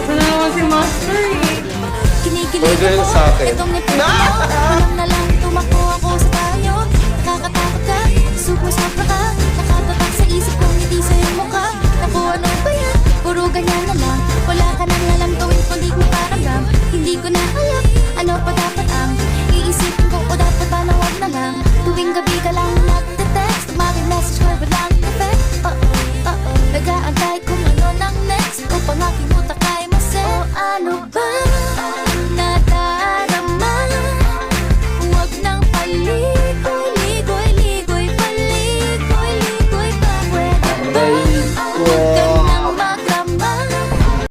Ito na naman si Master eh. Kinikilig ako, sa akin. itong ngipin mo. Alam na lang, tumakbo ako sa tayo. Nakakatakot ka, sumusabra ka. Nakatatak sa isip kong ngiti sa'yo mukha. Naku, ano ba yan? Puro ganyan na lang. Wala ka nang alam tuwing kulig mo paramdam. Hindi ko na alam, ano pa dapat ang iisipin ko o dapat ba na wag na lang. Tuwing gabi ka lang nagte-text, message ko walang effect. Nag-aantay kung ano nang next upang aking utak ay masaya. O ano ba?